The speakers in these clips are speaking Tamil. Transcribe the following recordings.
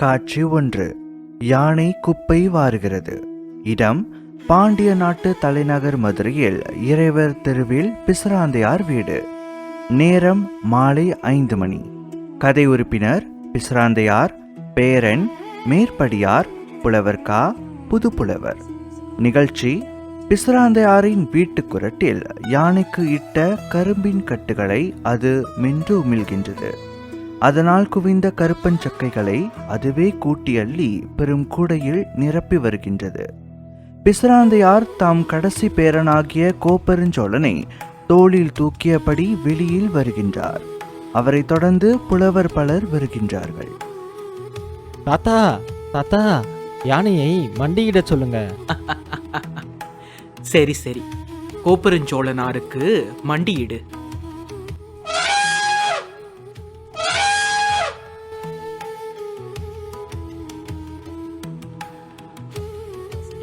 காட்சி 1. யானை குப்பை வாருகிறது. இடம் பாண்டிய நாட்டு தலைநகர் மதுரையில் இறைவர் தெருவில் பிசிராந்தையார் வீடு. நேரம் மாலை 5 மணி. கதை உறுப்பினர் பிசிராந்தையார், பேரன் மேற்படியார், புலவர் கா, புதுப்புலவர். நிகழ்ச்சி பிசிராந்தையாரின் வீட்டு குரட்டில் யானைக்கு இட்ட கரும்பின் கட்டுகளை அது மென்று உமிழ்கின்றது. அதனால் குவிந்த கருப்பஞ்சக்கைகளை அதுவே கூட்டி அள்ளி பெரும் கூடையில் நிரப்பி வருகின்றது. பிசிராந்தையார் தாம் கடைசி பேரனாகிய கோப்பெருஞ்சோழனை தோளில் தூக்கியபடி வெளியில் வருகின்றார். அவரை தொடர்ந்து புலவர் பலர் வருகின்றார்கள். தாத்தா தாத்தா, யானையை மண்டியிட சொல்லுங்க. சரி சரி, கோப்பெருஞ்சோழனாருக்கு மண்டியிடு.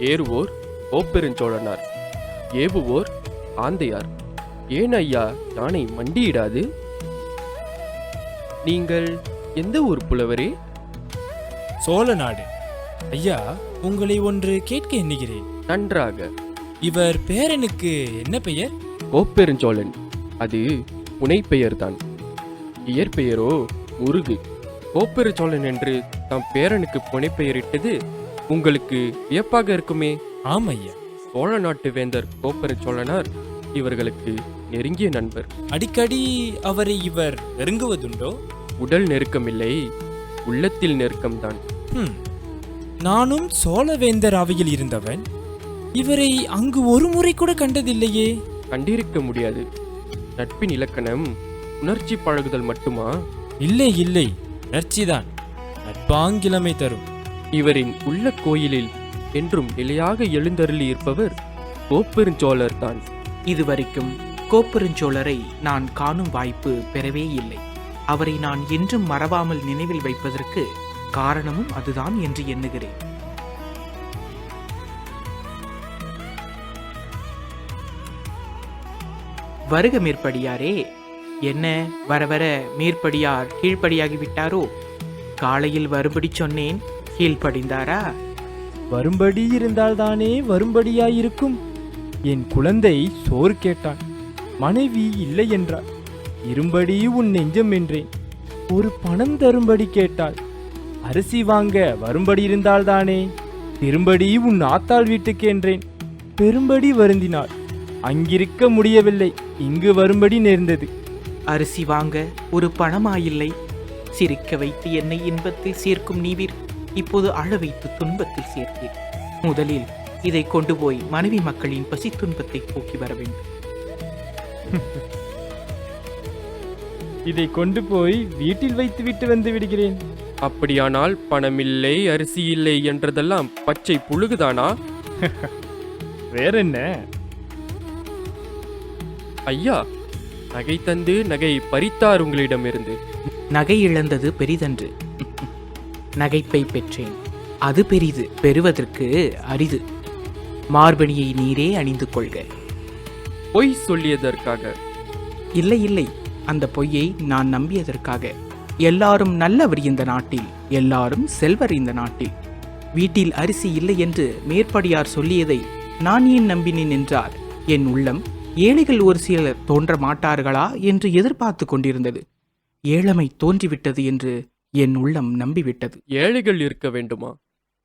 ஏறுவோர் கோப்பெருஞ்சோழனார், ஏவுவோர் ஆந்தையார். ஏன் ஐயா யானை மண்டியிடாது? நீங்கள் எந்த ஊர் புலவரே? சோழ நாடு. ஐயா, உங்களை ஒன்று கேட்க எண்ணுகிறேன். நன்றாக. இவர் பேரனுக்கு என்ன பெயர்? கோப்பெருஞ்சோழன். அது புனைப்பெயர்தான். இயற்பெயரோ முருகு. கோப்பெருஞ்சோழன் என்று தம் பேரனுக்கு புனைப்பெயரிட்டது உங்களுக்கு வியப்பாக இருக்குமே. ஆம் ஐயா. சோழ நாட்டு வேந்தர் கோப்பெருஞ்சோழனார் இவர்களுக்கு நெருங்கிய நண்பர். அடிக்கடி அவரை இவர் நெருங்குவதுண்டோ? உடல் நெருக்கமில்லை, உள்ளத்தில் நெருக்கம்தான். நானும் சோழவேந்தர் அவையில் இருந்தவன். இவரை அங்கு ஒரு முறை கூட கண்டதில்லையே. கண்டிருக்க முடியாது. நட்பின் இலக்கணம் உணர்ச்சி பழகுதல் மட்டுமா? இல்லை இல்லை, உணர்ச்சிதான் நட்பாங்கிழமை தரும். இவரின் உள்ள கோயிலில் என்றும் நிலையாக எழுந்தருளி இருப்பவர் கோப்பெருஞ்சோழர் தான். இதுவரைக்கும் கோப்பெருஞ்சோழரை நான் காணும் வாய்ப்பு பெறவே இல்லை. அவரை நான் என்றும் மறவாமல் நினைவில் வைப்பதற்கு காரணமும் அதுதான் என்று எண்ணுகிறேன். வருக மேற்படியாரே. என்ன வர வர மேற்படியார் கீழ்ப்படியாகி விட்டாரோ? காலையில் வரும்படி சொன்னேன், கீழ்ப்படிந்தாரா? வரும்படி இருந்தால்தானே வரும்படியாயிருக்கும். என் குழந்தை சோறு கேட்டான், மனைவி இல்லை என்றாள். இரும்படி உன் நெஞ்சம் என்றேன். ஒரு பணம் தரும்படி கேட்டாள். அரிசி வாங்க வரும்படி இருந்தால்தானே. திரும்படி உன் ஆத்தாள் வீட்டுக்கு என்றேன். பெரும்படி வருந்தினாள். அங்கிருக்க முடியவில்லை, இங்கு வரும்படி நேர்ந்தது. அரிசி வாங்க ஒரு பணமாயில்லை. சிரிக்க வைத்து என்னை இன்பத்தில் சேர்க்கும் நீவீர், இப்போது அழ வைத்து துன்பத்தில் சேர்த்தீர். முதலில் இதை கொண்டு போய் மனைவி மக்களின் பசி துன்பத்தை போக்கி வர வேண்டும். இதை கொண்டு போய் வீட்டில் வைத்துவிட்டு வந்து விடுகிறேன். அப்படியானால் பணமில்லை அரிசி இல்லை என்றதெல்லாம் பச்சை புழுகுதானா? வேறென்ன? ஐயா, நகை தந்து நகை பறித்தார் உங்களிடமிருந்து. நகை இழந்தது பெரிதன்று, நகைப்பை பெற்றேன், அது பெரிது. பெறுவதற்கு அரிது. மார்பணியை நீரே அணிந்து கொள்க. பொய் சொல்லியதற்காக? இல்லை இல்லை, அந்த பொய்யை நான் நம்பியதற்காக. எல்லாரும் நல்லவர் இந்த நாட்டில், எல்லாரும் செல்வர் இந்த நாட்டில். வீட்டில் அரிசி இல்லை என்று மேற்படியார் சொல்லியதை நான் ஏன் நம்பினேன் என்றார் என் உள்ளம். ஏழைகள் ஒரு சிலர் தோன்ற மாட்டார்களா என்று எதிர்பார்த்து கொண்டிருந்தது. ஏழமை தோன்றிவிட்டது என்று என் உள்ளம் நம்பிவிட்டது. ஏழைகள் இருக்க வேண்டுமா?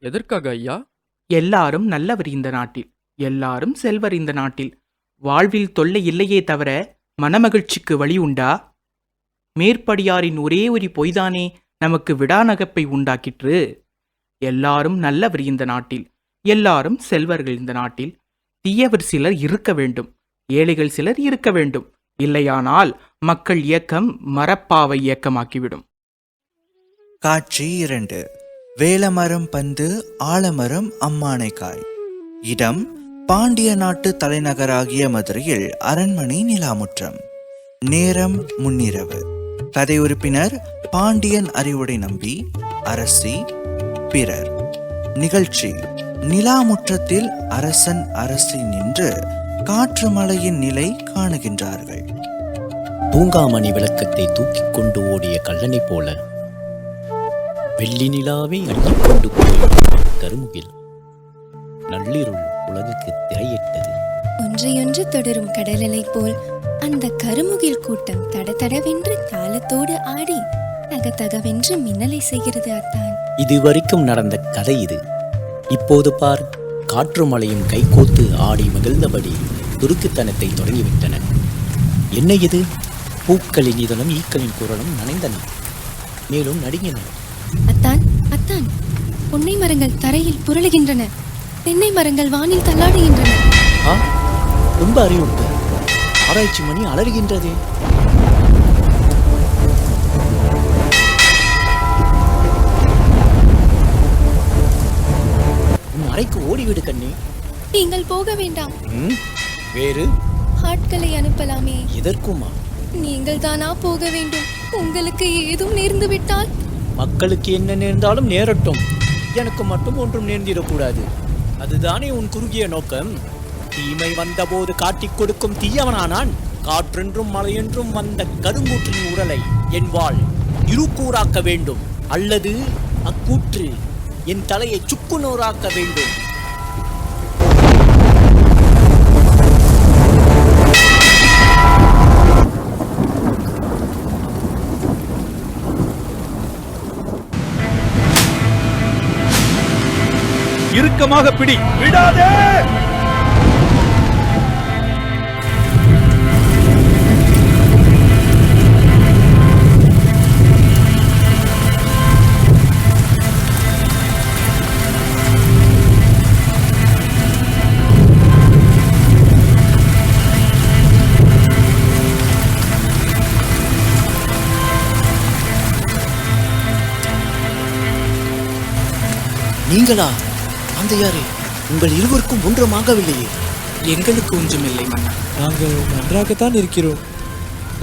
எதற்காக ஐயா? எல்லாரும் நல்லவர் இந்த நாட்டில், எல்லாரும் செல்வர் இந்த நாட்டில். வாழ்வில் தொல்லை இல்லையே தவிர மனமகிழ்ச்சிக்கு வழி உண்டா? மேற்படியாரின் ஒரே ஒரு பொய்தானே நமக்கு விடாநகப்பை உண்டாக்கிற்று. எல்லாரும் நல்லவர் இந்த நாட்டில், எல்லாரும் செல்வர்கள் இந்த நாட்டில். தீயவர் சிலர் இருக்க வேண்டும், ஏழைகள் சிலர் இருக்க வேண்டும். இல்லையானால் மக்கள் இயக்கம் மரப்பாவை இயக்கமாக்கிவிடும். காட்சி 2. வேலமரம் பந்து ஆலமரம் அம்மானைக்காய். இடம் பாண்டிய நாட்டு தலைநகராகிய மதுரையில் அரண்மனை நிலாமுற்றம். நேரம் முன்னிரவு. கதை உறுப்பினர் பாண்டியன் அறிவுடை நம்பி, அரசி, பிறர். நிகழ்ச்சி நிலாமுற்றத்தில் அரசன் அரசி நின்று காற்று மலையின் நிலை காணுகின்றார்கள். தூங்காமணி விளக்கத்தை தூக்கிக் கொண்டு ஓடிய கள்ளனை போல வெள்ளி நிலாவை அள்ளிக்கொண்டு போய் கருமுகில் நள்ளிருள் உலகுக்கு திரையிட்டது. ஒன்றையொன்று தொடரும் கடலலை போல் அந்த கருமுகில் கூட்டம் தடதடவென்று தாளத்தோடு ஆடி தகதகவென்று மின்னலை செய்கிறது அத்தான். இதுவரைக்கும் நடந்த கதை இது. இப்போது பார், காற்று மழையும் கைகோத்து ஆடி மகிழ்ந்தபடி துருக்குத்தனத்தை தொடங்கிவிட்டன. என்ன இது? பூக்களின் இதழும் ஈக்களின் குரலும் நனைந்தன, மேலும் நடுங்கின. அத்தான் அத்தான், புன்னை மரங்கள் தரையில் புரளுகின்றன, தென்னை மரங்கள் வானில் தள்ளாடுகின்றன. ஆ, ரொம்ப அறிவுறுத்து. ஆராய்ச்சி மணி அலறுகின்றதே. உன் அறைக்கு ஓடிவிடு கண்ணே. நீங்கள் போக வேண்டாம். வேறு ஆட்களை அனுப்பலாமே. எதற்குமா? நீங்கள் தானா போக வேண்டும்? உங்களுக்கு ஏதும் நேர்ந்து விட்டால்? மக்களுக்கு என்ன நேர்ந்தாலும் நேரட்டும், எனக்கு மட்டும் ஒன்றும் நேர்ந்திடக்கூடாது. அதுதானே உன் குறுகிய நோக்கம். தீமை வந்தபோது காட்டிக் கொடுக்கும் தீயவனானான். காற்றென்றும் மழையென்றும் வந்த கருங்கூற்றின் உடலை என் வாழ் இருக்கூறாக்க வேண்டும், அல்லது அக்கூற்று என் தலையை சுக்குநூறாக்க வேண்டும். இறுக்கமாக பிடி, விடாதே. நீங்களா? அந்த யாரே? உங்கள் இருவருக்கும் ஒன்றுமாகவில்லையே. எங்களுக்கு ஒன்றுமில்லை மன்னா. நாங்கள் நன்றாகத்தான் இருக்கிறோம்.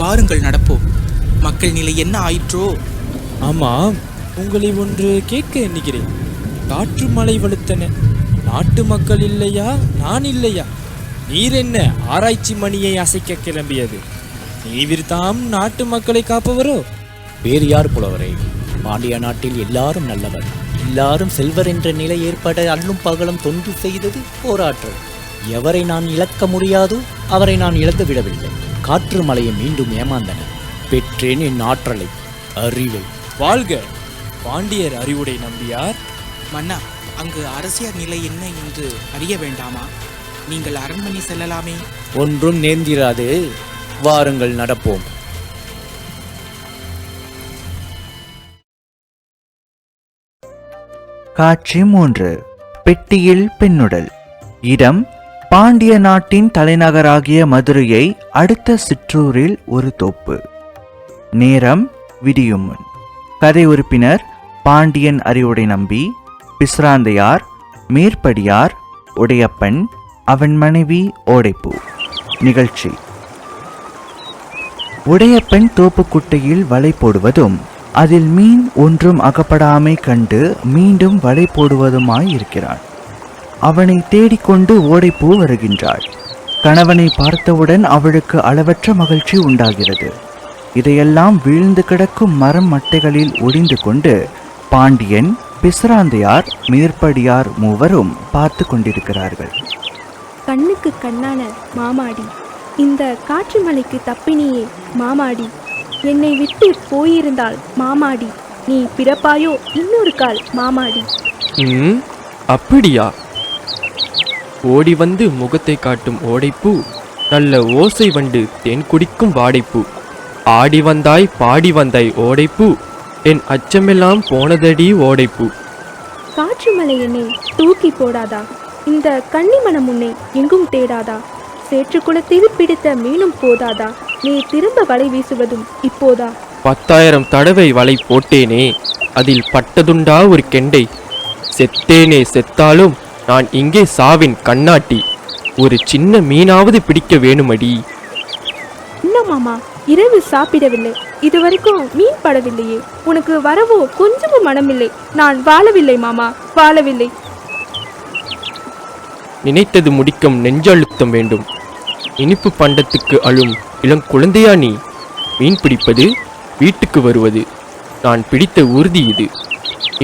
வாருங்கள் நடப்போம். மக்கள் நிலை என்ன ஆயிற்றோ? ஆமாம், உங்களை ஒன்று கேட்க எண்ணுகிறேன். காற்று மழை வலுத்தன, நாட்டு மக்கள் இல்லையா, நான் இல்லையா? நீர் என்ன ஆராய்ச்சி மணியை அசைக்க கிளம்பியது? நீவிர்தாம் நாட்டு மக்களை காப்பவரோ? வேறு யார் புலவரே? பாண்டிய நாட்டில் எல்லாரும் நல்லவர், எல்லாரும் செல்வர் என்ற நிலை ஏற்பட அல்லும் பகலும் தொண்டு செய்தது போராற்றல். எவரை நான் இழக்க முடியாதோ அவரை நான் இழந்து விடவில்லை. காற்று மலையை மீண்டும் ஏமாந்தன. பெற்றேன் என் ஆற்றலை, அறிவை. வாழ்க பாண்டியர் அறிவுடை நம்பியார். மன்னா, அங்கு அரசியல் நிலை என்ன என்று அறிய வேண்டாமா? நீங்கள் அரண்மனை செல்லலாமே. ஒன்றும் நேர்ந்திராது, வாருங்கள் நடப்போம். காட்சி 3. பெட்டியில் பெண்ணுடல். இடம் பாண்டிய நாட்டின் தலைநகராகிய மதுரையை அடுத்த சிற்றூரில் ஒரு தோப்பு. நேரம் விடியும் முன். கதை உறுப்பினர் பாண்டியன் அறிவுடை நம்பி, பிஸ்ராந்தையார், மேற்படியார், உடையப்பன், அவன் மனைவி ஓடைப்பூ. நிகழ்ச்சி: உடையப்பன் தோப்புக்குட்டையில் வலை போடுவதும் அதில் மீன் ஒன்றும் அகப்படாமை கண்டு மீண்டும் வலை போடுவதுமாயிருக்கிறான். அவனை தேடிக்கொண்டு ஓடைப்பூ வருகின்றாள். கணவனை பார்த்தவுடன் அவளுக்கு அளவற்ற மகிழ்ச்சி உண்டாகிறது. இதையெல்லாம் வீழ்ந்து கிடக்கும் மரம் மட்டைகளில் ஒளிந்து கொண்டு பாண்டியன், பிஸ்ராந்தையார், மேற்படியார் மூவரும் பார்த்து கொண்டிருக்கிறார்கள். கண்ணுக்கு கண்ணான மாமாடி, இந்த காற்று மலைக்கு தப்பினியே மாமாடி. என்னை விட்டு போயிருந்தால் மாமாடி, நீ பிறப்பாயோ இன்னொரு கால் மாமாடி. அப்படியா? ஓடி வந்து முகத்தை காட்டும் ஓடைப்பூ, நல்ல ஓசை வண்டு தேன் குடிக்கும் வாடைப்பூ. ஆடி வந்தாய் பாடி வந்தாய் ஓடைப்பூ, என் அச்சமெல்லாம் போனதடி ஓடைப்பூ. காற்று மலை என்னை தூக்கி போடாதா? இந்த கன்னிமணம் உன்னை எங்கும் தேடாதா? சேற்று குளத்தில் பிடித்த மீனும் போதாதா? நீ திரும்ப வலை வீசுவதும் இப்போதா? 10,000 தடவை வலை போட்டேனே, அதில் பட்டதுண்டா ஒரு கெண்டை? செத்தேனே செத்தாலும் நான் இங்கே சாவின் கண்ணாட்டி. ஒரு சின்ன மீனாவது பிடிக்க வேணுமடி. இன்னும் மாமா, இரவு சாப்பிடவில்லை, இதுவரைக்கும் மீன் படவில்லையே. உனக்கு வரவோ கொஞ்சமும் மனமில்லை. நான் வாழவில்லை மாமா, வாழவில்லை. நினைத்தது முடிக்கும் நெஞ்சழுத்தம் வேண்டும். இனிப்பு பண்டத்துக்கு அழும் இளங்குழந்தையா நீ? மீன் பிடிப்பது, வீட்டுக்கு வருவது, நான் பிடித்த உறுதி இது.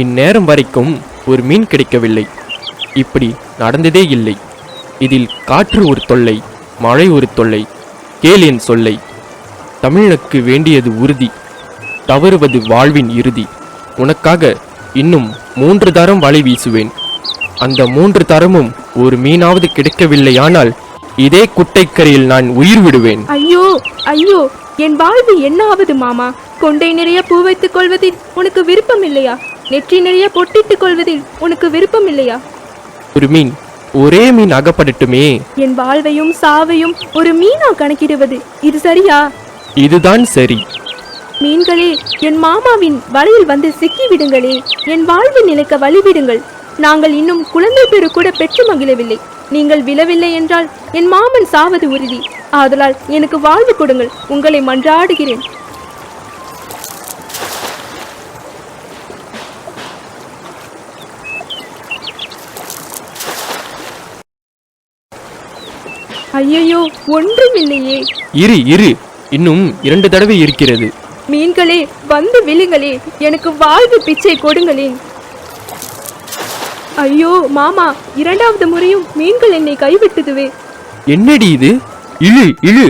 இந்நேரம் வரைக்கும் ஒரு மீன் கிடைக்கவில்லை. இப்படி நடந்ததே இல்லை. இதில் காற்று ஒரு தொல்லை, மழை ஒரு தொல்லை. கேள் என் சொல்லை. தமிழுக்கு வேண்டியது உறுதி, தவறுவது வாழ்வின் இறுதி. உனக்காக இன்னும் 3 தரம் வலை வீசுவேன். அந்த 3 தரமும் ஒரு மீனாவது கிடைக்கவில்லையானால் இதே குட்டைக்கரையில் நான் உயிர் விடுவேன். ஐயோ ஐயோ, என் வாழ்வு என்ன ஆவது மாமா? கொண்டை நிறைய பூ வைத்துக் கொள்வதில் உனக்கு விருப்பம் இல்லையா? நெற்றி நிறைய பொட்டிட்டுக் கொள்வதில் உனக்கு விருப்பம் இல்லையா? ஒரு மீன், ஒரே மீன் அகப்படட்டுமே. என் வாழ்வையும் சாவையும் ஒரு மீனா கணக்கிடுவது இது சரியா? இதுதான் சரி. மீன்களே, என் மாமாவின் வலையில் வந்து சிக்கி விடுங்களே. என் வாழ்வு நிலைக்க வழிவிடுங்கள். நாங்கள் இன்னும் குழந்தை பேரு கூட பெற்று மகிழவில்லை. நீங்கள் விழவில்லை என்றால் என் மாமன் சாவது உறுதி. ஆதலால் எனக்கு வாழ்வு கொடுங்கள், உங்களை மன்றாடுகிறேன். ஐயையோ, ஒன்றுமில்லையே. இரு, இன்னும் 2 தடவை இருக்கிறது. மீன்களே, வந்து விழுங்களே, எனக்கு வாழ்வு பிச்சை கொடுங்களேன். ஐயோ மாமா, 2வது முறையும் மீன்கள் என்னை கைவிட்டதுவே. என்னடி இது? இழு.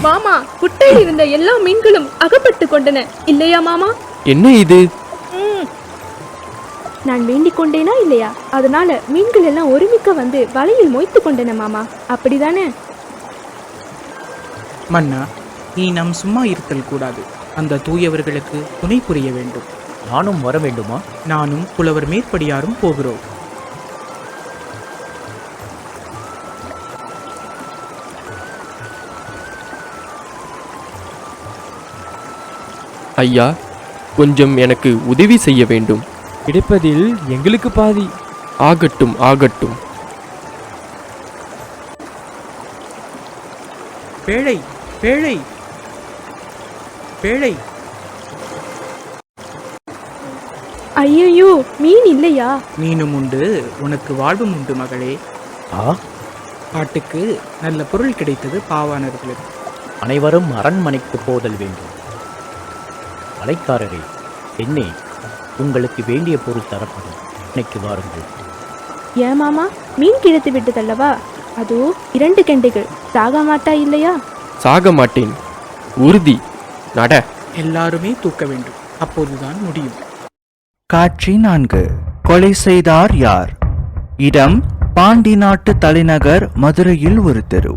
மாமா, குட்டையில் இருந்த எல்லா மீன்களும் அகப்பட்டு கொண்டன இல்லையா மாமா? என்ன இது? நான் வேண்டிக் கொண்டேனா இல்லையா? அதனால மீன்கள் எல்லாம் ஒருமிக்க வந்து வலையில் மொய்த்து கொண்டன மாமா, அப்படிதானே? மன்னா, நீ நாம் சும்மா இருத்தல் கூடாது. அந்த தூயவர்களுக்கு துணை புரிய வேண்டும். நானும் வர வேண்டுமா? நானும் புலவர் மேற்படியாரும் போகிறோம். ஐயா, கொஞ்சம் எனக்கு உதவி செய்ய வேண்டும். கிடைப்பதில் எங்களுக்கு பாதி. ஆகட்டும். பேழை பேழை பேழை. ஐயையோ, மீன் இல்லையா? மீனும் உண்டு, உனக்கு வாழ்வும் உண்டு மகளே. காட்டுக்கு நல்ல பொருள் கிடைத்தது பாவாணர்களுக்கு. அனைவரும் அரண்மனைக்கு போதல் வேண்டும். அலைக்காரரே, என்னே, உங்களுக்கு வேண்டிய பொருள் தரப்படும். இன்னைக்கு வாருங்கள். ஏன் மாமா, மீன் கிடைத்து விட்டதல்லவா? அதோ 2 கெண்டைகள். சாக மாட்டா இல்லையா? சாக மாட்டேன், உறுதி. நட. எல்லாருமே தூக்க வேண்டும், அப்போதுதான் முடியும். காட்சி 4. கொலை செய்தார் யார்? இடம் பாண்டி நாட்டு தலைநகர் மதுரையில் ஒரு தெரு.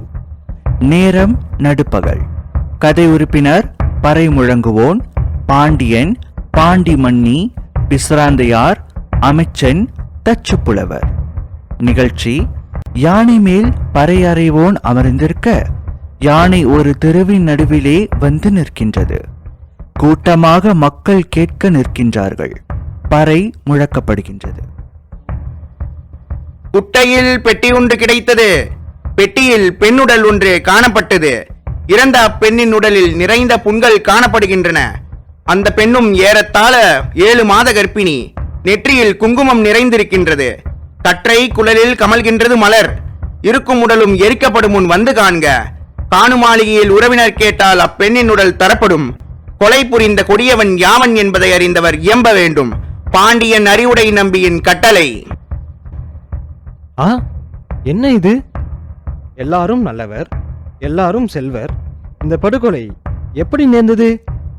நேரம் நடுப்பகல். கதை உறுப்பினர் பறை முழங்குவோன், பாண்டியன், பாண்டி மன்னி, பிஸ்ராந்தையார், அமைச்சன், தச்சுப்புலவர். நிகழ்ச்சி: யானை மேல் பறை அறைவோன் அமர்ந்திருக்க யானை ஒரு தெருவின் நடுவிலே வந்து நிற்கின்றது. கூட்டமாக மக்கள் கேட்க நிற்கின்றார்கள். பறை முழக்கப்படுகின்றது. குட்டையில் பெட்டி ஒன்று கிடைத்தது. பெட்டியில் பெண்ணுடல் ஒன்று காணப்பட்டது. இறந்த அப்பெண்ணின் உடலில் நிறைந்த புண்கள் காணப்படுகின்றன. அந்த பெண்ணும் ஏறத்தாழ 7 மாத கர்ப்பிணி. நெற்றியில் குங்குமம் நிறைந்திருக்கின்றது. கற்றை குழலில் கமல்கின்றது மலர். இருக்கும் உடலும் எரிக்கப்படும் முன் வந்து காண்க. காணு மாளிகையில் உறவினர் கேட்டால் அப்பெண்ணின் உடல் தரப்படும். கொலை புரிந்த கொடியவன் யாவன் என்பதை அறிந்தவர் இயம்ப வேண்டும். பாண்டியன் அறிவுடை நம்பியின் கட்டளை. என்ன இது? எல்லாரும் நல்லவர், எல்லாரும் செல்வர். இந்த படுகொலை எப்படி நேர்ந்தது?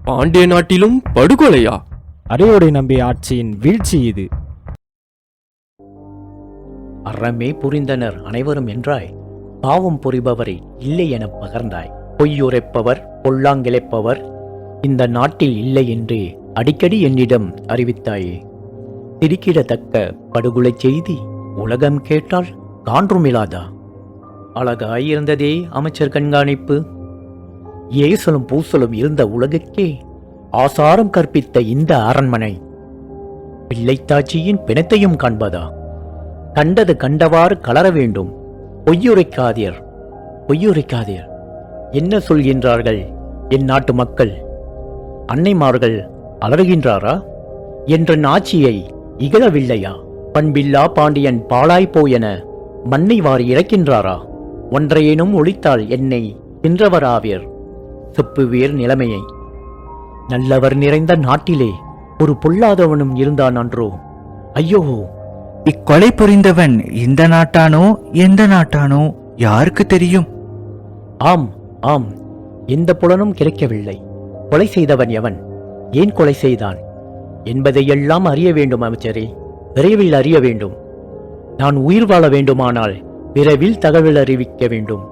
பாண்டிய நாட்டிலும் படுகொலையா? அரையோடை நம்பி ஆட்சியின் வீழ்ச்சி இது. அறமே புரிந்தனர் அனைவரும் என்றாய். பாவம் புரிபவரை இல்லை என பகர்ந்தாய். பொய்யுரைப்பவர் பொல்லாங்கிழைப்பவர் இந்த நாட்டில் இல்லை என்று அடிக்கடி என்னிடம் அறிவித்தாயே. திடுக்கிடத்தக்க படுகொலை செய்தி உலகம் கேட்டால் கான்றுமிலாதா? அழகாயிருந்ததே அமைச்சர் கண்காணிப்பு. ஏசலும் பூசலும் இருந்த உலகுக்கே ஆசாரம் கற்பித்த இந்த அரண்மனை பிள்ளைத்தாட்சியின் பிணத்தையும் காண்பதா? கண்டது கண்டவாறு கலர வேண்டும். பொய்யுரைக்காதீர், பொய்யுரைக்காதீர். என்ன சொல்கின்றார்கள் என் நாட்டு மக்கள்? அன்னைமார்கள் அலறுகின்றாரா? என்ற நாச்சியை இகழவில்லையா? பண்பில்லா பாண்டியன் பாழாய்ப்போ என மண்ணை வாரி இறக்கின்றாரா? ஒன்றையேனும் ஒழித்தால் என்னை தின்றவராவீர். செப்புவீர் நிலைமையை. நல்லவர் நிறைந்த நாட்டிலே ஒரு பொல்லாதவனும் இருந்தான் அன்றோ? ஐயோ! இக்கொலை புரிந்தவன் இந்த நாட்டானோ எந்த நாட்டானோ யாருக்கு தெரியும்? ஆம் ஆம், எந்த புலனும் கிடைக்கவில்லை. கொலை செய்தவன் எவன், ஏன் கொலை செய்தான் என்பதையெல்லாம் அறிய வேண்டும் அமைச்சரே, விரைவில் அறிய வேண்டும். நான் உயிர் வாழ வேண்டுமானால் விரைவில் தகவல் அறிவிக்க வேண்டும்.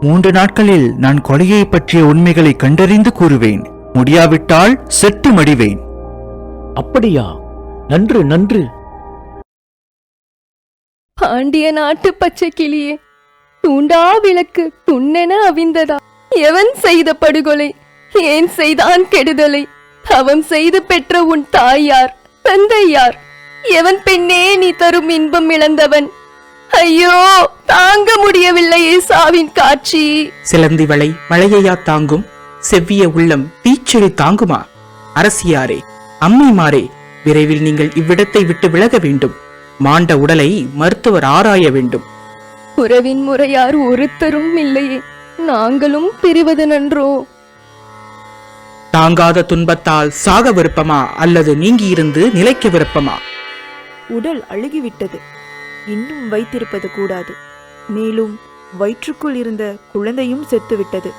3 நாட்களில் நான் கொலையை பற்றிய உண்மைகளை கண்டறிந்து கூறுவேன். முடியாவிட்டால் செத்து மடிவேன். அப்படியா? நன்று நன்று. பாண்டிய நாட்டு பச்சை கிளியே, தூண்டா விளக்கு துண்ணென அவிந்ததா? எவன் செய்த படுகொலை, ஏன் செய்தான் கெடுதலை? தவம் செய்து பெற்ற உன் தாய் யார், தந்தை யார்? எவன் பெண்ணே நீ தரும் இன்பம் இழந்தவன்? ஐயோ, தாங்க முடியவில்லையே சாவின் காட்சி. சிலந்தி வளை மழையையா தாங்கும், செவ்விய உள்ளம் தீச்செடி தாங்குமா? அரசியாரே, அம்மைமாரே, விரைவில் நீங்கள் இவ்விடத்தை விட்டு விலக வேண்டும். மாண்ட உடலை மருத்துவர் ஆராய வேண்டும். உறவின் முறையார் ஒருத்தரும் இல்லையே, நாங்களும் பிரிவது நன்றோ? தாங்காத துன்பத்தால் சாக விருப்பமா அல்லது நீங்கியிருந்து நிலைக்க விருப்பமா? உடல் அழுகிவிட்டது, இன்னும் வைத்திருப்பது கூடாது. மேலும் வயிற்றுக்குள் இருந்த குழந்தையும் செத்துவிட்டது,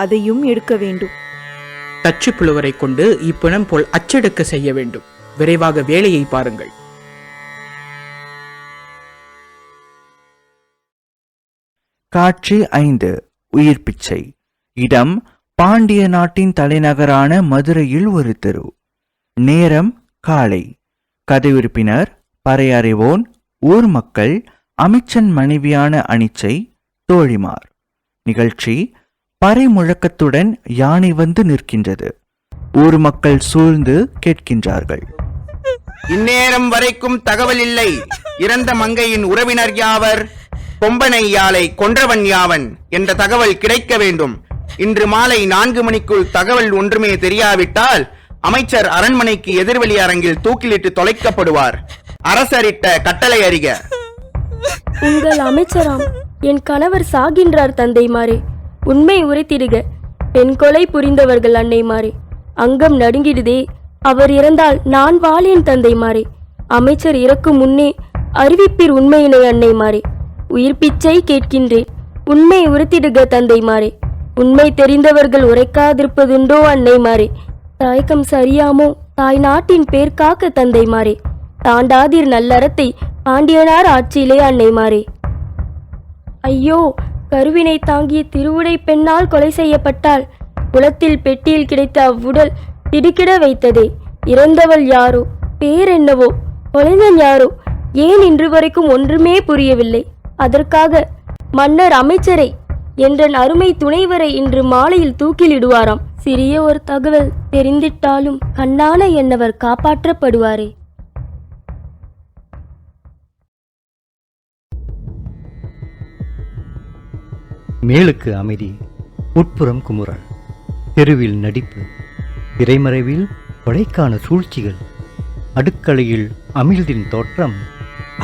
அதையும் எடுக்க வேண்டும். தச்சு புழுவரை கொண்டு இப்பிணம் போல் அச்செடுக்க செய்ய வேண்டும். விரைவாக வேலையை பாருங்கள். காட்சி 5. உயிர் பிச்சை. இடம் பாண்டிய நாட்டின் தலைநகரான மதுரையில் ஒரு தெரு. நேரம் காலை. கதை உறுப்பினர் பறையறைவோன், ஊர் மக்கள், அமைச்சன் மனைவியான அனிச்சை, தோழிமார். நிகழ்ச்சி பறை முழக்கத்துடன் யானை வந்து நிற்கின்றது. ஊர் மக்கள் சூழ்ந்து கேட்கின்றார்கள். இந்நேரம் வரைக்கும் தகவல் இல்லை. இறந்த மங்கையின் உறவினர் யாவர், கொம்பனை யாழை கொன்றவன் யாவன் என்ற தகவல் கிடைக்க வேண்டும். இன்று மாலை 4 மணிக்குள் தகவல் ஒன்றுமே தெரியாவிட்டால் அமைச்சர் அரண்மனைக்கு எதிர்வெளி அரங்கில் தூக்கிலிட்டு தொலைக்கப்படுவார். அரசரிட்ட கட்டளை அறிக. உங்கள் அமைச்சராம் என் கணவர் சாகின்றார் தந்தைமாரே, உண்மை உரைத்திடுக. பெண் கொலை புரிந்தவர்கள் அன்னைமாரே, அங்கம் நடுங்கிடுதே. அவர் இறந்தால் நான் வாழேன் தந்தைமாரே. அமைச்சர் இறக்கும் முன்னே அறிவிப்பீர் உண்மையினை அன்னைமாரே. உயிர் பிச்சை கேட்கின்றேன், உண்மை உரைத்திடுக தந்தைமாரே. உண்மை தெரிந்தவர்கள் உரைக்காதிருப்பதுண்டோ அன்னைமாரே? தாயக்கம் சரியாமோ தாய் நாட்டின் பேர் காக்க தந்தைமாரே. தாண்டாதீர் நல்லறத்தை பாண்டியனார் ஆட்சியிலே அன்னைமாரே. ஐயோ, கருவினை தாங்கிய திருவுடை பெண்ணால் கொலை செய்யப்பட்டால் குளத்தில் பெட்டியில் கிடைத்த அவ்வுடல் திடுக்கிட வைத்ததே. இறந்தவள் யாரோ, பேரென்னவோ, கொலைஞன் யாரோ, ஏன் இன்று வரைக்கும் ஒன்றுமே புரியவில்லை. அதற்காக மன்னர் அமைச்சரை என்றன் அருமை துணைவரை இன்று மாலையில் தூக்கிலிடுவாராம். சிறிய ஒரு தகவல் தெரிந்திட்டாலும் கண்ணான என்னவர் காப்பாற்றப்படுவாரே. மேலுக்கு அமைதி, உட்புறம் குமுறல், தெருவில் நடிப்பு, திரைமறைவில் கொலைக்கான சூழ்ச்சிகள், அடுக்களையில் அமிழ்தின் தோற்றம்,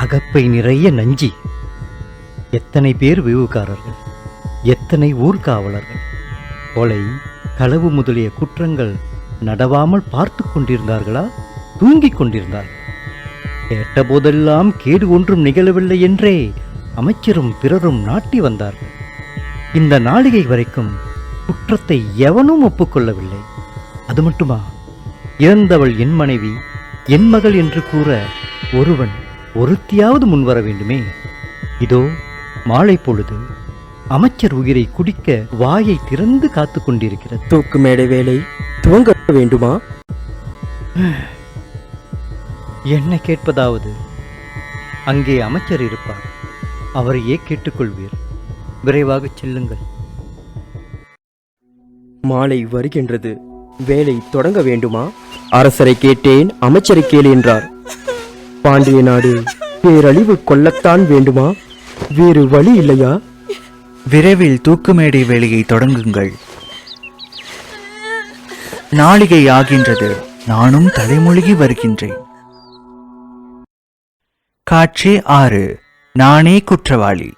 அகப்பை நிறைய நஞ்சி. எத்தனை பேர் விவுகாரர்கள், எத்தனை ஊர்காவலர்கள் கொலை களவு முதலிய குற்றங்கள் நடவாமல் பார்த்து கொண்டிருந்தார்களா, தூங்கிக் கொண்டிருந்தார்கள்? கேட்டபோதெல்லாம் கேடு ஒன்றும் நிகழவில்லை என்றே அமைச்சரும் பிறரும் நாட்டி வந்தார்கள். இந்த நாளிகை வரைக்கும் குற்றத்தை எவனும் ஒப்புக்கொள்ளவில்லை. அது மட்டுமா, இறந்தவள் என் மனைவி, என் மகள் என்று கூற ஒருவன் ஒருத்தியாவது முன்வர வேண்டுமே. இதோ மாலை பொழுது அமைச்சர் உயிரை குடிக்க வாயை திறந்து காத்து கொண்டிருக்கிறது. தூக்கு மேடை வேலை துவங்க வேண்டுமா? என்ன கேட்பதாவது? அங்கே அமைச்சர் இருப்பார், அவரையே கேட்டுக்கொள்வீர். விரைவாக செல்லுங்கள். மாலை வருகின்றது, வேலை தொடங்க வேண்டுமா? அரசரை கேட்டேன், அமைச்சரை கேளு என்றார். பாண்டிய நாடு பேரழிவு கொள்ளத்தான் வேண்டுமா? வேறு வழி இல்லையா? விரைவில் தூக்குமேடை வேலையை தொடங்குங்கள். நாளிகை ஆகின்றது, நானும் தலைமொழிகி வருகின்றேன். காட்சி 6. நானே குற்றவாளி.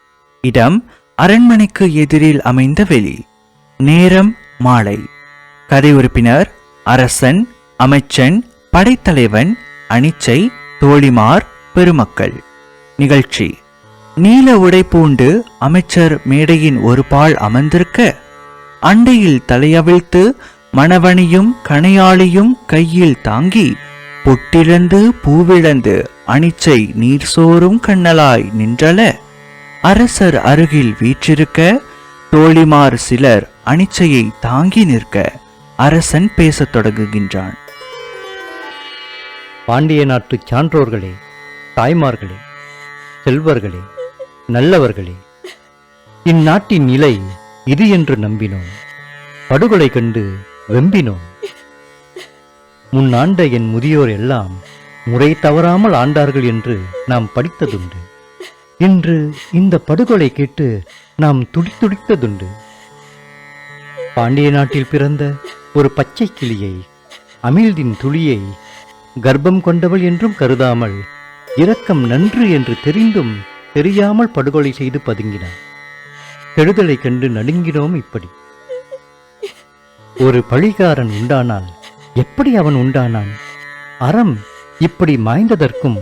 இடம் அரண்மனைக்கு எதிரில் அமைந்த வெளி. நேரம் மாலை. கதை உறுப்பினர் அரசன், அமைச்சன், படைத்தலைவன், அனிச்சை, தோழிமார், பெருமக்கள். நிகழ்ச்சி: நீல உடை பூண்டு அமைச்சர் மேடையின் ஒரு பால் அமர்ந்திருக்க, அண்டையில் தலையவிழ்த்து மணவணியும் கணையாளியும் கையில் தாங்கி பொட்டிழந்து பூவிழந்து அனிச்சை நீர் சோறும் கண்ணலாய் நின்றல. அரசர் அருகில் வீற்றிருக்க, தோழிமார் சிலர் அனிச்சையை தாங்கி நிற்க, அரசன் பேசத் தொடங்குகின்றான். பாண்டிய நாட்டு சான்றோர்களே, தாய்மார்களே, செல்வர்களே, நல்லவர்களே, இந்நாட்டின் நிலை இது என்று நம்பினோம். படுகொலை கண்டு வெம்பினோம். முன்னாண்ட என் முதியோர் எல்லாம் முறை தவறாமல் ஆண்டார்கள் என்று நாம் படித்ததுண்டு. இன்று இந்த படுகொலை கேட்டு நாம் துடித்துடித்ததுண்டு. பாண்டிய நாட்டில் பிறந்த ஒரு பச்சை கிளியை, அமிழ்தின் துளியை கர்ப்பம் கொண்டவள் என்றும் கருதாமல், இரக்கம் நன்று என்று தெரிந்தும் தெரியாமல் படுகொலை செய்து பதுங்கினார். கெடுதலை கண்டு நடுங்கினோம். இப்படி ஒரு பழிகாரன் உண்டானால் எப்படி அவன் உண்டானான்? அறம் இப்படி மாய்ந்ததற்கும்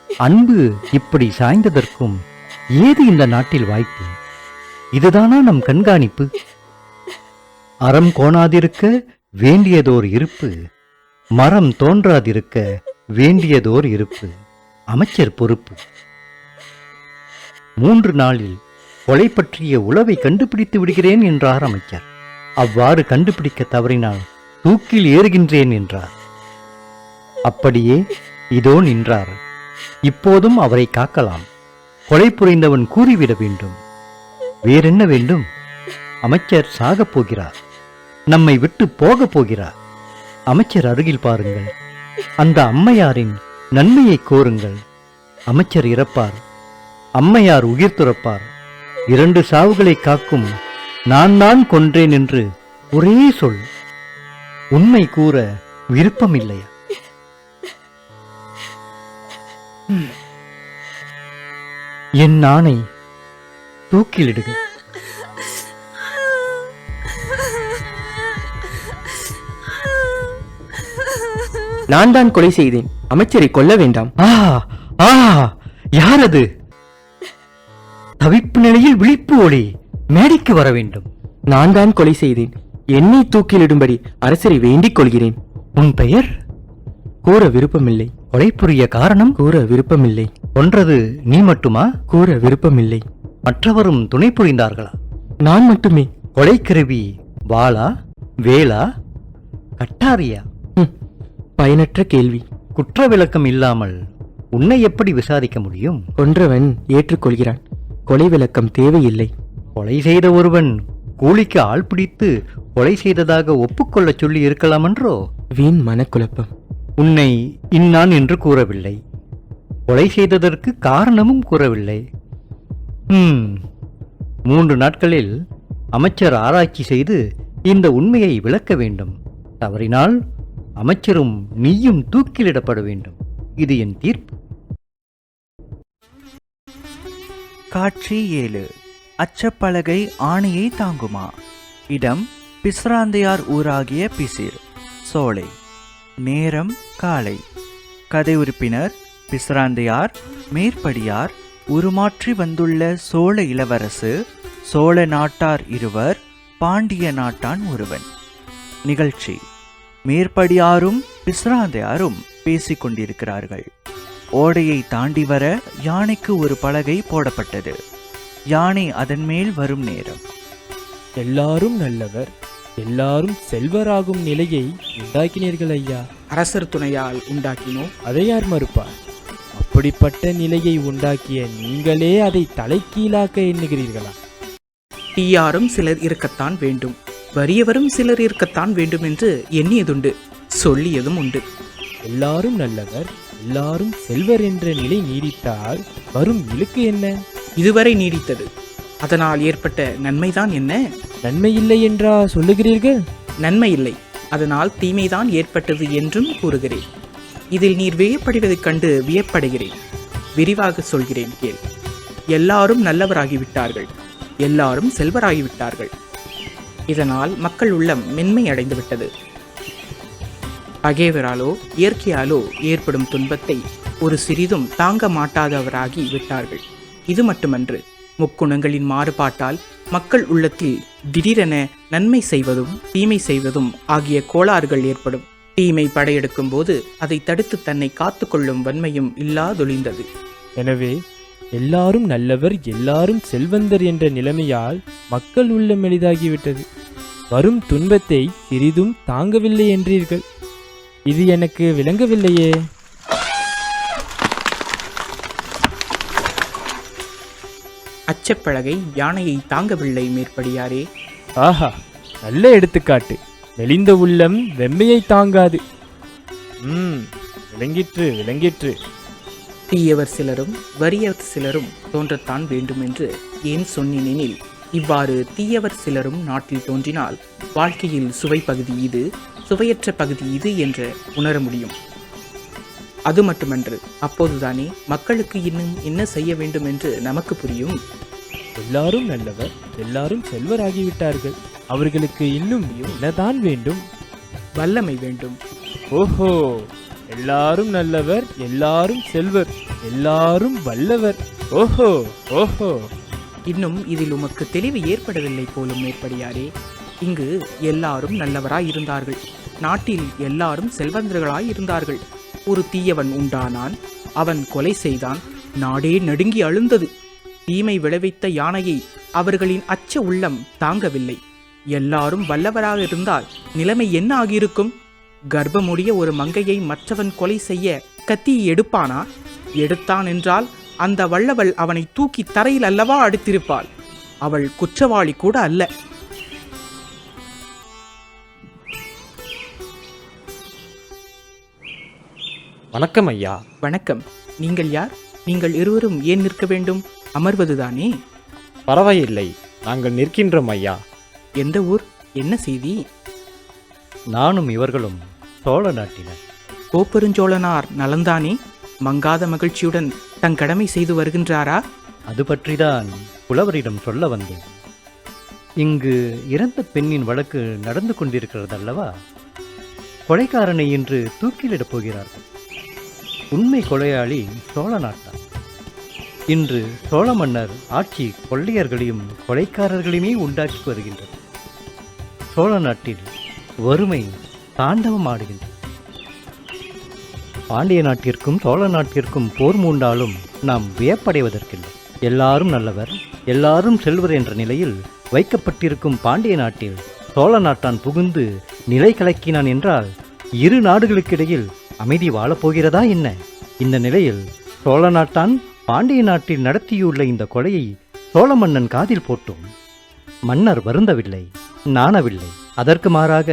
அன்பு இப்படி சாய்ந்ததற்கும் ஏது இந்த நாட்டில் வாய்ப்பு? இதுதானா நம் கண்காணிப்பு? அறம் கோணாதிருக்க வேண்டியதோர் இருப்பு, மரம் தோன்றாதிருக்க வேண்டியதோர் இருப்பு. அமைச்சர் பொறுப்பு. 3 நாளில் கொலை பற்றிய உளவை கண்டுபிடித்து விடுகிறேன் என்றார் அமைச்சர். அவ்வாறு கண்டுபிடிக்க தவறினால் தூக்கில் ஏறுகின்றேன் என்றார். அப்படியே இதோ நின்றார். இப்போதும் அவரை காக்கலாம். கொலை புரிந்தவன் கூறிவிட வேண்டும். வேறென்ன வேண்டும்? அமைச்சர் சாகப் போகிறார். நம்மை விட்டு போகப் போகிறார். அமைச்சர் அருகில் பாருங்கள். அந்த அம்மையாரின் நன்மையை கோருங்கள். அமைச்சர் இறப்பார். அம்மையார் உயிர் துறப்பார். 2 சாவுகளை காக்கும் நான் கொன்றேன் என்று ஒரே சொல். உண்மை கூற விருப்பமில்லையா? என் ஆணை தூக்கிலிடுக. நான் தான் கொலை செய்தேன். அமைச்சரை கொல்ல வேண்டாம். யார் அது? தவிப்பு நிலையில் விழிப்பு ஒளி மேடைக்கு வர வேண்டும். நான் தான் கொலை செய்தேன். என்னை தூக்கிலிடும்படி அரசரை வேண்டிக் கொள்கிறேன். உன் பெயர்? கூற விருப்பமில்லை. கொலை புரிய காரணம்? கூற விருப்பமில்லை. கொன்றது நீ மட்டுமா? கூற விருப்பமில்லை. மற்றவரும் துணை புரிந்தார்களா? நான் மட்டுமே. கொலைக்கருவி வாளா, வேலா, கட்டாரியா? பயனற்ற கேள்வி. குற்ற விளக்கம் இல்லாமல் உன்னை எப்படி விசாரிக்க முடியும்? கொன்றவன் ஏற்றுக்கொள்கிறான். கொலை விளக்கம் தேவையில்லை. கொலை செய்த ஒருவன் கூலிக்கு ஆள் பிடித்து கொலை செய்ததாக ஒப்புக்கொள்ள சொல்லி இருக்கலாமென்றோ? வீண் மனக்குழப்பம். உன்னை இன்னான் என்று கூறவில்லை. கொலை செய்ததற்கு காரணமும் கூறவில்லை. 3 நாட்களில் அமைச்சர் ஆராய்ச்சி செய்து இந்த உண்மையை விளக்க வேண்டும். தவறினால் அமைச்சரும் நீயும் தூக்கிலிடப்பட வேண்டும். இது என் தீர்ப்பு. காட்சி 7. அச்சப்பலகை ஆணையை தாங்குமா? இடம் பிஸ்ராந்தையார் ஊராகிய பிசிர், சோலை. நேரம் காலை. கதை உறுப்பினர் பிஸ்ராந்தையார், மேற்படியார், உருமாற்றி வந்துள்ள சோழ இளவரசு, சோழ நாட்டார் 2, பாண்டிய நாட்டான் 1. நிகழ்ச்சி: மேற்படியாரும் பிஸ்ராந்தையாரும் பேசிக் கொண்டிருக்கிறார்கள். ஓடையை தாண்டி வர யானைக்கு ஒரு பலகை போடப்பட்டது. யானை அதன் மேல் வரும் நேரம். எல்லாரும் நல்லவர், எல்லாரும் செல்வராகும் நிலையை உண்டாக்கினீர்கள் ஐயா. அரசர் துணையால் உண்டாக்கினோம். அதை யார் மறுப்பார்? அப்படிப்பட்ட நிலையை உண்டாக்கிய நீங்களே அதை தலைகீழாக்க எண்ணுகிறீர்களா? தீயாரும் சிலர் இருக்கத்தான் வேண்டும், வறியவரும் சிலர் இருக்கத்தான் வேண்டும் என்று எண்ணியதுண்டு, சொல்லியதும் உண்டு. எல்லாரும் நல்லவர், எல்லாரும் செல்வர் என்ற நிலை நீடித்தால் வரும் இழுக்கு என்ன? இதுவரை நீடித்தது. அதனால் ஏற்பட்ட நன்மைதான் என்ன? நன்மை இல்லை என்றா சொல்லுகிறீர்கள்? நன்மை இல்லை, அதனால் தீமைதான் ஏற்பட்டது என்றும் கூறுகிறேன். இதில் நீர் வியப்படைவதைக் கண்டு வியப்படைகிறேன். விரிவாக சொல்கிறேன் கேள். எல்லாரும் நல்லவராகிவிட்டார்கள், எல்லாரும் செல்வராகிவிட்டார்கள். இதனால் மக்கள் உள்ளம் மென்மை அடைந்து விட்டது. பகைவராலோ இயற்கையாலோ ஏற்படும் துன்பத்தை ஒரு சிறிதும் தாங்க மாட்டாதவராகி விட்டார்கள். இது மட்டுமன்று, முக்குணங்களின் மாறுபாட்டால் மக்கள் உள்ளத்தில் திடீரென நன்மை செய்வதும் தீமை செய்வதும் ஆகிய கோளாறுகள் ஏற்படும். தீமை படையெடுக்கும் போது அதை தடுத்து தன்னை காத்து கொள்ளும் வன்மையும் இல்லாதொழிந்தது. எனவே எல்லாரும் நல்லவர், எல்லாரும் செல்வந்தர் என்ற நிலைமையால் மக்கள் உள்ளம் எளிதாகிவிட்டது. வரும் துன்பத்தை சிறிதும் தாங்கவில்லை என்றீர்கள். இது எனக்கு விளங்கவில்லையே. அச்சப்பலகை யானையை தாங்கவில்லை மேற்படியாரே. ஆஹா, நல்ல எடுத்துக்காட்டு. மெலிந்த உள்ளம் வெம்மையை தாங்காது. விளங்கிற்று விளங்கிற்று. தீயவர் சிலரும் வறியவர் சிலரும் தோன்றத்தான் வேண்டும் என்று ஏன் சொன்னேனெனில், இவ்வாறு தீயவர் சிலரும் நாட்டில் தோன்றினால் வாழ்க்கையில் சுவை பகுதி இது, சுவையற்ற பகுதி இது என்று உணர முடியும். அது மட்டுமன்று, அப்போதுதானே மக்களுக்கு இன்னும் என்ன செய்ய வேண்டும் என்று நமக்கு புரியும். எல்லாரும் நல்லவர், எல்லாரும் செல்வராகிவிட்டார்கள். அவர்களுக்கு இன்னும் என்னதான் வேண்டும்? வல்லமை வேண்டும். ஓஹோ, எல்லாரும் நல்லவர், எல்லாரும் செல்வர், எல்லாரும் வல்லவர். ஓஹோ ஓஹோ. இன்னும் இதில் உமக்கு தெளிவு ஏற்படவில்லை போலும் மேற்படியாரே. இங்கு எல்லாரும் நல்லவராய் இருந்தார்கள். நாட்டில் எல்லாரும் செல்வந்தர்களாய் இருந்தார்கள். ஒரு தீயவன் உண்டானான், அவன் கொலை செய்தான். நாடே நடுங்கி அழுந்தது. தீமை விளைவித்த யானையை அவர்களின் அச்ச உள்ளம் தாங்கவில்லை. எல்லாரும் வல்லவராக இருந்தால் நிலைமை என்ன ஆகியிருக்கும்? கர்ப்பமுடைய ஒரு மங்கையை மற்றவன் கொலை செய்ய கத்தியை எடுப்பானா? எடுத்தான் என்றால் அந்த வல்லவள் அவனை தூக்கி தரையில் அல்லவா அடித்திருப்பாள். அவள் குற்றவாளி கூட அல்ல. வணக்கம் ஐயா. வணக்கம். நீங்கள் யார்? நீங்கள் இருவரும் ஏன் நிற்க வேண்டும்? அமர்வதுதானே. பரவாயில்லை, நாங்கள் நிற்கின்றோம் ஐயா. எந்த ஊர்? என்ன செய்தி? நானும் இவர்களும் சோழ நாட்டினர். கோப்பெருஞ்சோழனார் நலந்தானே? மங்காத மகிழ்ச்சியுடன் தன் கடமை செய்து வருகின்றாரா? அது பற்றிதான் புலவரிடம் சொல்ல வந்தேன். இங்கு இறந்த பெண்ணின் வழக்கு நடந்து கொண்டிருக்கிறதல்லவா? கொலைக்காரனை இன்று தூக்கிலிடப் போகிறார்கள். உண்மை கொலையாளி சோழ நாட்டார். இன்று சோழ மன்னர் ஆட்சி கொள்ளையர்களையும் கொலைக்காரர்களையுமே உண்டாக்கி வருகின்றது. சோழ நாட்டில் வறுமை தாண்டவம் ஆடுகின்றது. பாண்டிய நாட்டிற்கும் சோழ நாட்டிற்கும் போர் மூண்டாலும் நாம் வியப்படைவதற்கில்லை. எல்லாரும் நல்லவர், எல்லாரும் செல்வர் என்ற நிலையில் வைக்கப்பட்டிருக்கும் பாண்டிய நாட்டில் சோழ நாட்டான் புகுந்து நிலை கலக்கினான் என்றால் இரு நாடுகளுக்கிடையில் அமைதி வாழப்போகிறதா என்ன? இந்த நிலையில் சோழ நாட்டான் பாண்டிய நாட்டில் நடத்தியுள்ள இந்த கொலையை சோழ மன்னன் காதில் போட்டோம். மன்னர் வருந்தவில்லை, நாணவில்லை. அதற்கு மாறாக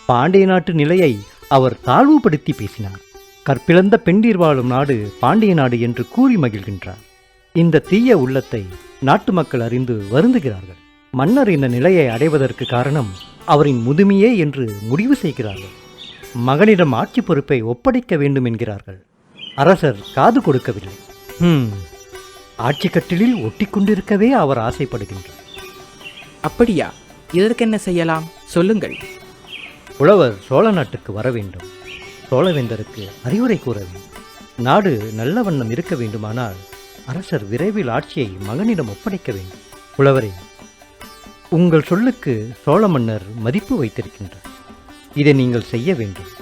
பாண்டிய நாட்டு நிலையை அவர் தாழ்வுபடுத்தி பேசினார். கற்பிழந்த பெண்டீர் வாழும் நாடு பாண்டிய நாடு என்று கூறி மகிழ்கின்றார். இந்த தீய உள்ளத்தை நாட்டு மக்கள் அறிந்து வருந்துகிறார்கள். மன்னர் இந்த நிலையை அடைவதற்கு காரணம் அவரின் முதுமையே என்று முடிவு செய்கிறார்கள். மகனிடம் ஆட்சி பொறுப்பை ஒப்படைக்க வேண்டும் என்கிறார்கள். அரசர் காது கொடுக்கவில்லை. ஆட்சி கட்டிலில் ஒட்டி கொண்டிருக்கவே அவர் ஆசைப்படுகின்றார். அப்படியா? இதற்கென்ன செய்யலாம்? சொல்லுங்கள். புலவர் சோழ நாட்டுக்கு வர வேண்டும். சோழவேந்தருக்கு அறிவுரை கூற வேண்டும். நாடு நல்ல வண்ணம் இருக்க வேண்டுமானால் அரசர் விரைவில் ஆட்சியை மகனிடம் ஒப்படைக்க வேண்டும். புலவரே, உங்கள் சொல்லுக்கு சோழ மன்னர் மதிப்பு வைத்திருக்கின்றார். இதை நீங்கள் செய்ய வேண்டும்.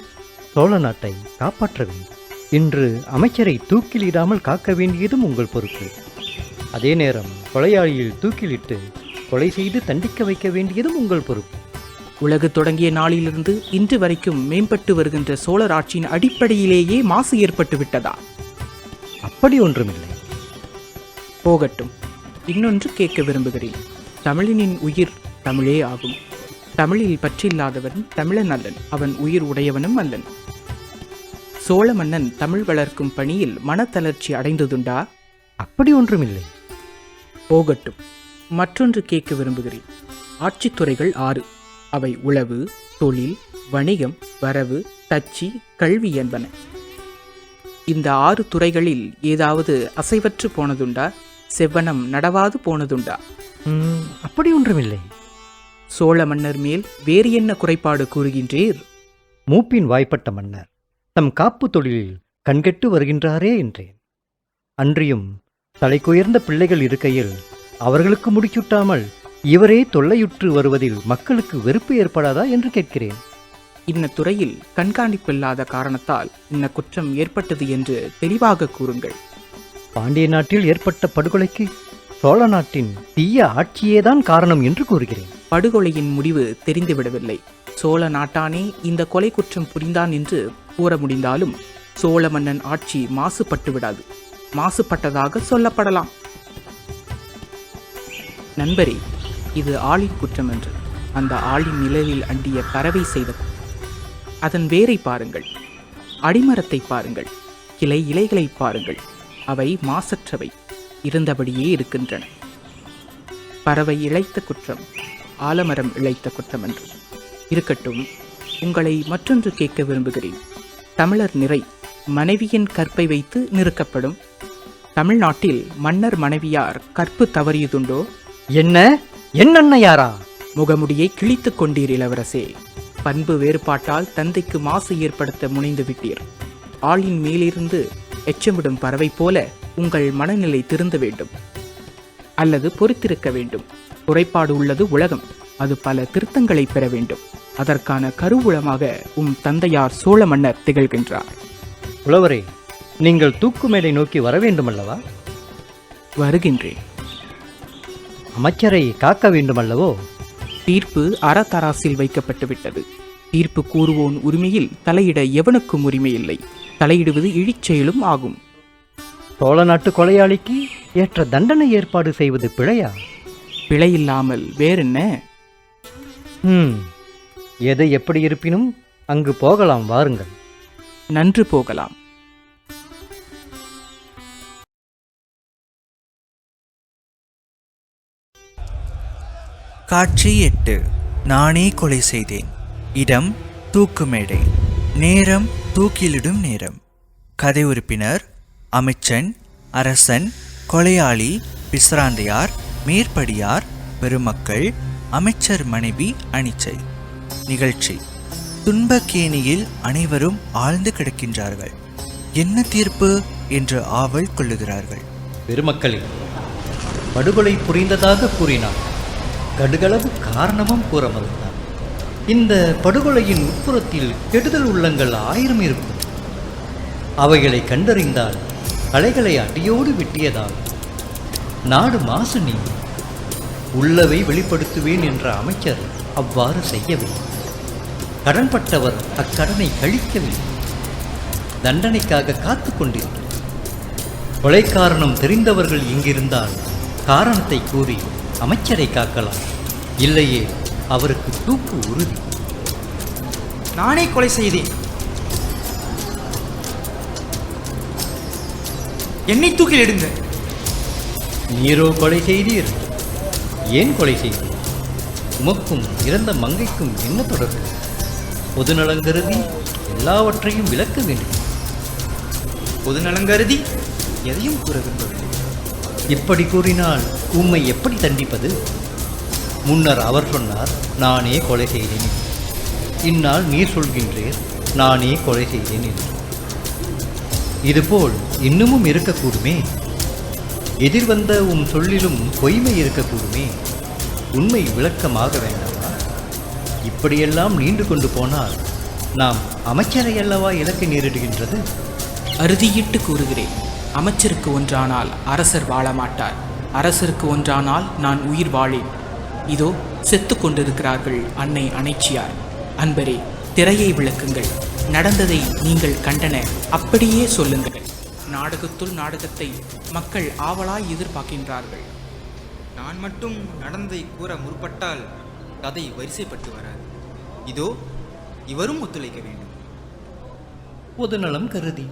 சோழ நாட்டை காப்பாற்ற வேண்டும். இன்று அமைச்சரை தூக்கிலிடாமல் காக்க வேண்டியதும் உங்கள் பொறுப்பு. அதே நேரம் கொலையாளியில் தூக்கிலிட்டு கொலை செய்து தண்டிக்க வைக்க வேண்டியதும் உங்கள் பொறுப்பு. உலகு தொடங்கிய நாளிலிருந்து இன்று வரைக்கும் மேம்பட்டு வருகின்ற சோழர் ஆட்சியின் அடிப்படையிலேயே மாசு ஏற்பட்டு விட்டதா? அப்படி ஒன்றுமில்லை. போகட்டும். இன்னொன்று கேட்க விரும்புகிறேன். தமிழனின் உயிர் தமிழே ஆகும். தமிழில் பற்றில்லாதவன் தமிழன் அல்லன், அவன் உயிர் உடையவனும் அல்லன். சோழ மன்னன் தமிழ் வளர்க்கும் பணியில் மனத்தளர்ச்சி அடைந்ததுண்டா? அப்படி ஒன்றுமில்லை. போகட்டும். மற்றொன்று கேட்க விரும்புகிறேன். ஆட்சித்துறைகள் 6. அவை உளவு, தொழில், வணிகம், வரவு, தச்சு, கல்வி என்பன. இந்த 6 துறைகளில் ஏதாவது அசைவற்று போனதுண்டா? செவ்வனம் நடவாது போனதுண்டா? அப்படி ஒன்றுமில்லை. சோழ மன்னர் மேல் வேறு என்ன குறைபாடு கூறுகின்றீர்? மூப்பின் வாய்ப்பட்ட மன்னர் தம் காப்பு தொழிலில் கண்கெட்டு வருகின்றாரே என்றேன். அன்றியும் தலைக்குயர்ந்த பிள்ளைகள் இருக்கையில் அவர்களுக்கு முடிச்சூட்டாமல் இவரே தொல்லையுற்று வருவதில் மக்களுக்கு வெறுப்பு ஏற்படாதா என்று கேட்கிறேன். இன்ன துறையில் கண்காணிப்பில்லாத காரணத்தால் இன்ன குற்றம் ஏற்பட்டது என்று தெளிவாக கூறுங்கள். பாண்டிய நாட்டில் ஏற்பட்ட படுகொலைக்கு சோழ நாட்டின் தீய ஆட்சியேதான் காரணம் என்று கூறுகிறேன். படுகொலையின் முடிவு தெரிந்துவிடவில்லை. சோழ நாட்டானே இந்த கொலை குற்றம் புரிந்தான் என்று கூற முடிந்தாலும் சோழ மன்னன் ஆட்சி மாசுபட்டு விடாது. மாசுபட்டதாக சொல்லப்படலாம். நண்பரே, இது ஆளின் குற்றம் என்று. அந்த ஆளின் நிழலில் அண்டிய பறவை செய்த அதன் வேரை பாருங்கள், அடிமரத்தை பாருங்கள், கிளை இலைகளை பாருங்கள். அவை மாசற்றவை, இருந்தபடியே இருக்கின்றன. பறவை இழைத்த குற்றம் ஆலமரம் இழைத்த குற்றம் என்று இருக்கட்டும். உங்களை மற்றொன்று கேட்க விரும்புகிறேன். தமிழர் நிறை மனைவியின் கற்பை வைத்து நிறுக்கப்படும். தமிழ்நாட்டில் மன்னர் மனைவியார் கற்பு தவறியதுண்டோ? என்ன என்னண்ணையாரா? முகமுடியை கிழித்துக் கொண்டீர் இளவரசே. பண்பு வேறுபாட்டால் தந்தைக்கு மாசு ஏற்படுத்த முனைந்து விட்டீர். ஆளின் மேலிருந்து எச்சமிடும் பறவை போல உங்கள் மனநிலை திருந்த வேண்டும், அல்லது பொறுத்திருக்க வேண்டும். குறைபாடு உள்ளது உலகம், அது பல திருத்தங்களை பெற வேண்டும். அதற்கான கருவூலமாக தந்தையார் சோழ மன்னர் திகழ்கின்றார். புலவரே, நீங்கள் தூக்கு மேடை நோக்கி வர வேண்டுமல்லவா? வருகின்றேன். அமைச்சரை காக்க வேண்டுமல்லவோ? தீர்ப்பு அறத்தராசில் வைக்கப்பட்டு விட்டது. தீர்ப்பு கூறுவோன் உரிமையில் தலையிட எவனுக்கும் உரிமை இல்லை. தலையிடுவது இழிச்செயலும் ஆகும். சோழ நாட்டு கொலையாளிக்கு ஏற்ற தண்டனை ஏற்பாடு செய்வது பிழையா? பிழையில்லாமல் வேறென்ன? எதை எப்படி இருப்பினும் அங்கு போகலாம், வாருங்கள். நன்று, போகலாம். காட்சி 8. நானே கொலை செய்தேன். இடம் தூக்கு மேடை. நேரம் தூக்கிலிடும் நேரம். கதை உறுப்பினர் அமைச்சன், அரசன், கொலையாளி, பிஸ்ராந்தையார், மேற்படியார், பெருமக்கள், அமைச்சர் மனைவி, அனிச்சை. நிகழ்ச்சி: துன்பக்கேணியில் அனைவரும் ஆழ்ந்து கிடக்கின்றார்கள். என்ன தீர்ப்பு என்று ஆவல் கொள்ளுகிறார்கள். பெருமக்களே, படுகொலை புரிந்ததாக கூறினார். கடுகளவு காரணமும் கூற மறுத்தார். இந்த படுகொலையின் உட்புறத்தில் கெடுதல் உள்ளங்கள் 1000 இருக்கும். அவைகளை கண்டறிந்தால் களைகளை அடியோடு வெட்டியதால் நாடு மாசு நீங்கும். உள்ளவை வெளிப்படுத்துவேன் என்ற அமைச்சர் அவ்வாறு செய்யவில்லை. கடன்பட்டவர் அக்கடனை கழிக்கவில்லை. தண்டனைக்காக காத்து கொண்டிருக்கிறார். கொலை காரணம் தெரிந்தவர்கள் இங்கிருந்தால் காரணத்தை கூறி அமைச்சரை காக்கலாம். இல்லையே அவருக்கு தூக்கு உறுதி. நானே கொலை செய்தேன். என்னை தூக்கில் எடுங்க. நீரோ கொலை செய்தீர்? ஏன் கொலை செய்தீர்? உமக்கும் இறந்த மங்கைக்கும் என்ன தொடர்பு? பொதுநலங்கருதி எல்லாவற்றையும் விளக்க வேண்டும். பொதுநலங்கருதி எதையும் கூற விரும்பவில்லை. இப்படி கூறினால் உம்மை எப்படி தண்டிப்பது? முன்னர் அவர் சொன்னார், நானே கொலை செய்தேன். இந்நாள் நீர் சொல்கின்றேன், நானே கொலை செய்தேன் என்று. இதுபோல் இன்னமும் இருக்கக்கூடுமே. எதிர்வந்த சொல்லிலும் பொய்மை இருக்கக்கூடுமே. உண்மை விளக்கமாக வேண்டாமா? இப்படியெல்லாம் நீண்டு கொண்டு போனால் நாம் அமைச்சரை அல்லவா இலக்க நேரிடுகின்றது. அறுதியிட்டு கூறுகிறேன், அமைச்சருக்கு ஒன்றானால் அரசர் வாழ மாட்டார். அரசருக்கு ஒன்றானால் நான் உயிர் வாழேன். இதோ செத்து கொண்டிருக்கிறார்கள் அன்னை அனைச்சியார். அன்பரே, திரையை விளக்குங்கள். நடந்ததை நீங்கள் கண்டன அப்படியே சொல்லுங்கள். நாடகத்துள் நாடகத்தை மக்கள் ஆவலாய் எதிர்பார்க்கின்றார்கள். நான் மட்டும் நடந்ததை கூற முற்பட்டால் கதை வரிசைப்பட்டு வராது. இதோ இவரும் ஒத்துழைக்க வேண்டும். பொதுநலம் கருதி